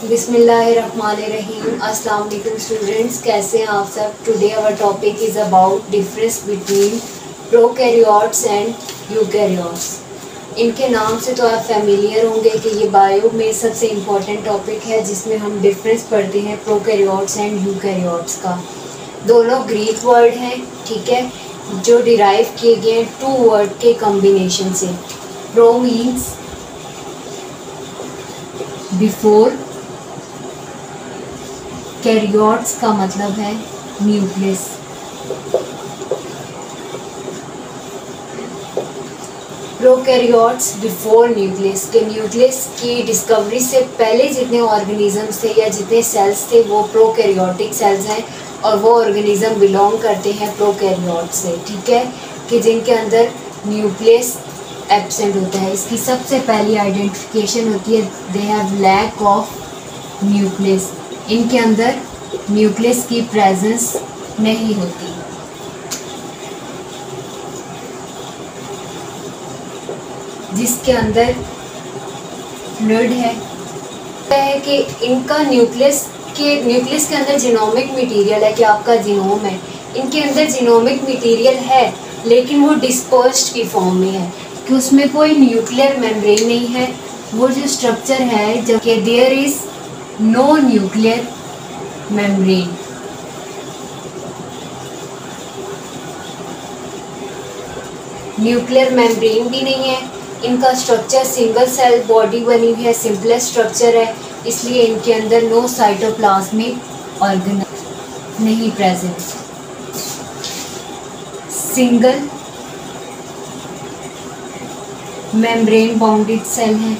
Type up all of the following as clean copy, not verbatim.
बिस्मिल्लाहिर्रहमानिर्रहीम। अस्सलाम वालेकुम स्टूडेंट्स, कैसे हैं आप सब। Today our topic is about difference between prokaryotes and eukaryotes. इनके नाम से तो आप फैमिलियर होंगे कि ये बायो में सबसे इम्पॉर्टेंट टॉपिक है जिसमें हम डिफरेंस पढ़ते हैं प्रोकैरियोट्स एंड यूकैरियोट्स का। दोनों ग्रीक वर्ड हैं, ठीक है, जो डिराइव किए गए टू वर्ड के कॉम्बिनेशन से। प्रो मीन्स बिफोर, कैरियोट्स का मतलब है न्यूक्लियस। प्रोकैरियोट्स बिफोर न्यूक्लियस के न्यूक्लियस की डिस्कवरी से पहले जितने ऑर्गेनिजम्स थे या जितने सेल्स थे वो प्रोकैरियोटिक सेल्स हैं और वो ऑर्गेनिज्म बिलोंग करते हैं प्रोकैरियोट से, ठीक है, कि जिनके अंदर न्यूक्लियस एब्सेंट होता है। इसकी सबसे पहली आइडेंटिफिकेशन होती है they have lack of nucleus. इनके अंदर न्यूक्लियस की प्रेजेंस नहीं होती। जिसके अंदर फ्लूइड है कि इनका न्यूक्लियस के अंदर जीनोमिक मटेरियल है कि आपका जीनोम है। इनके अंदर जीनोमिक मटेरियल है लेकिन वो डिस्पर्स्ड की फॉर्म में है कि उसमें कोई न्यूक्लियर मेम्ब्रेन नहीं है। वो जो स्ट्रक्चर है जो कि there is no nuclear membrane. Nuclear membrane भी नहीं है। इनका स्ट्रक्चर सिंगल सेल बॉडी बनी हुई है, सिंपलेस्ट स्ट्रक्चर है, इसलिए इनके अंदर नो साइटोप्लाज्मिक ऑर्गेन नहीं present. Single membrane bounded cell है।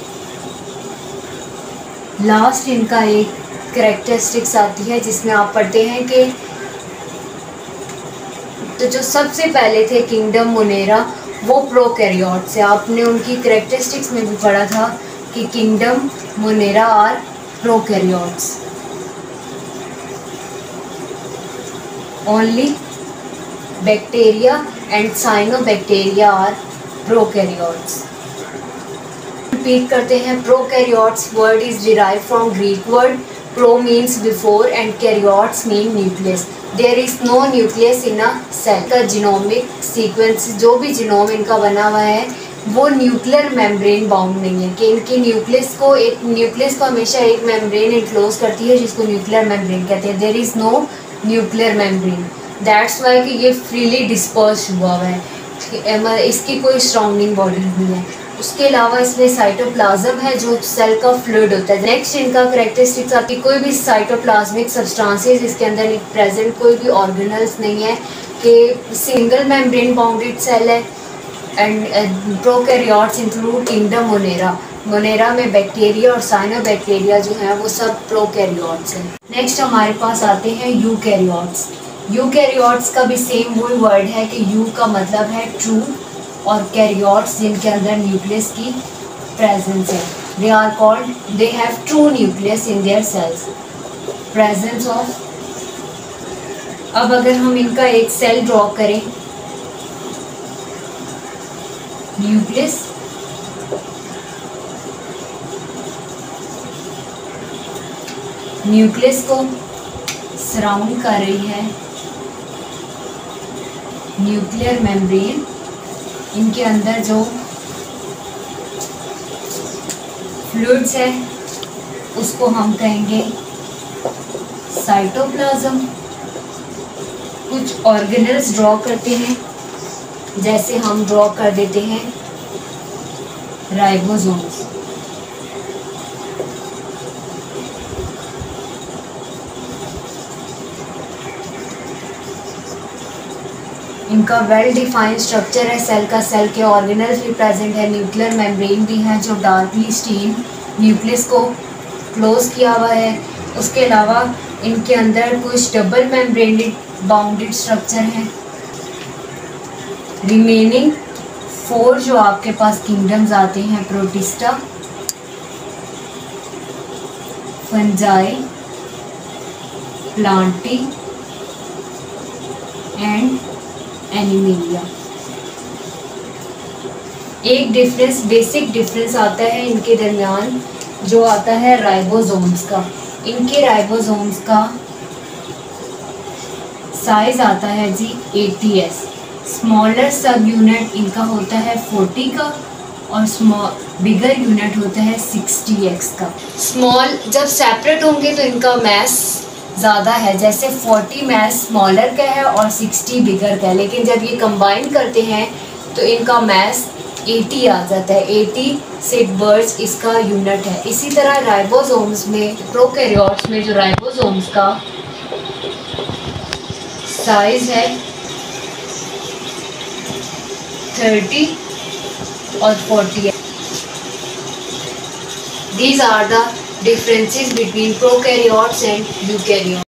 लास्ट इनका एक कैरेक्टरिस्टिक्स आती है जिसमें आप पढ़ते हैं कि तो जो सबसे पहले थे किंगडम मोनेरा वो प्रोकैरियोट से। आपने उनकी कैरेक्टरिस्टिक्स में भी पढ़ा था कि kingdom Monera are prokaryotes. Only bacteria and cyanobacteria are prokaryotes. Repeat करते हैं, prokaryotes word is derive from Greek word pro means before and karyotes mean nucleus. There is no nucleus in a cell. का genomic sequence जो भी genome इनका बना हुआ है वो न्यूक्लियर मेम्ब्रेन बाउंड नहीं है कि इनकी न्यूक्लियस को हमेशा एक मेम्ब्रेन इनक्लोज करती है जिसको न्यूक्लियर मेम्ब्रेन कहते हैं। There is no nuclear membrane, that's why कि ये फ्रीली डिस्पर्स हुआ है, इसकी कोई सराउंडिंग बॉडी नहीं है। उसके अलावा इसमें साइटोप्लाज्म है जो सेल का फ्लूइड होता है। नेक्स्ट इनका कैरेक्टरिस्टिक्स आपकी कोई भी साइटोप्लाज्मिक सब्सटेंसेस इसके अंदर प्रेजेंट कोई भी ऑर्गेनल्स नहीं है कि सिंगल मेम्ब्रेन बाउंडेड सेल है। And prokaryotes include kingdom Monera. Monera में बैक्टीरिया और साइनोबैक्टीरिया जो है वो सब प्रोकैरियोट्स हैं। नेक्स्ट हमारे पास आते हैं यूकैरियोट्स। यूकैरियोट्स का भी सेम वही वर्ड है कि यू का मतलब है ट्रू और कैरियोट्स जिनके अंदर न्यूक्लियस की प्रेजेंस है। They are called they have true nucleus in their cells presence of. अब अगर हम इनका एक सेल ड्रॉ करें, न्यूक्लियस न्यूक्लियस को सराउंड कर रही है न्यूक्लियर मेम्ब्रेन। इनके अंदर जो फ्लूइड्स है उसको हम कहेंगे साइटोप्लाज्म। कुछ ऑर्गेनल्स ड्रॉ करते हैं जैसे हम ड्रॉ कर देते हैं राइबोसोम्स। इनका वेल डिफाइंड स्ट्रक्चर है सेल का। सेल के ऑर्गेनल्स भी प्रेजेंट है, न्यूक्लियर मेम्ब्रेन भी है जो डार्कली स्टीन न्यूक्लियस को क्लोज किया हुआ है। उसके अलावा इनके अंदर कुछ डबल मेम्ब्रेनेड बाउंडेड स्ट्रक्चर है। रिमेनिंग 4 जो आपके पास किंगडम्स आते हैं protista, fungi, Plantae and animalia. एक डिफरेंस, बेसिक डिफरेंस आता है इनके दरमियान जो आता है राइबोसोम्स का। इनके राइबोसोम्स का साइज आता है जी 80s। स्मॉलर सब यूनिट इनका होता है 40 का और बिगर यूनिट होता है 60x का। स्मॉल जब सेपरेट होंगे तो इनका मैस ज़्यादा है, जैसे 40 मैस स्मॉलर का है और 60 बिगर का है, लेकिन जब ये कंबाइन करते हैं तो इनका मैस 80 आ जाता है। 80 सिगबर्ड्स इसका यूनिट है। इसी तरह राइबोसोम्स में, प्रोकैरियोट्स में जो राइबोसोम्स का साइज है 30 और 40। These are the differences between prokaryotes and eukaryotes.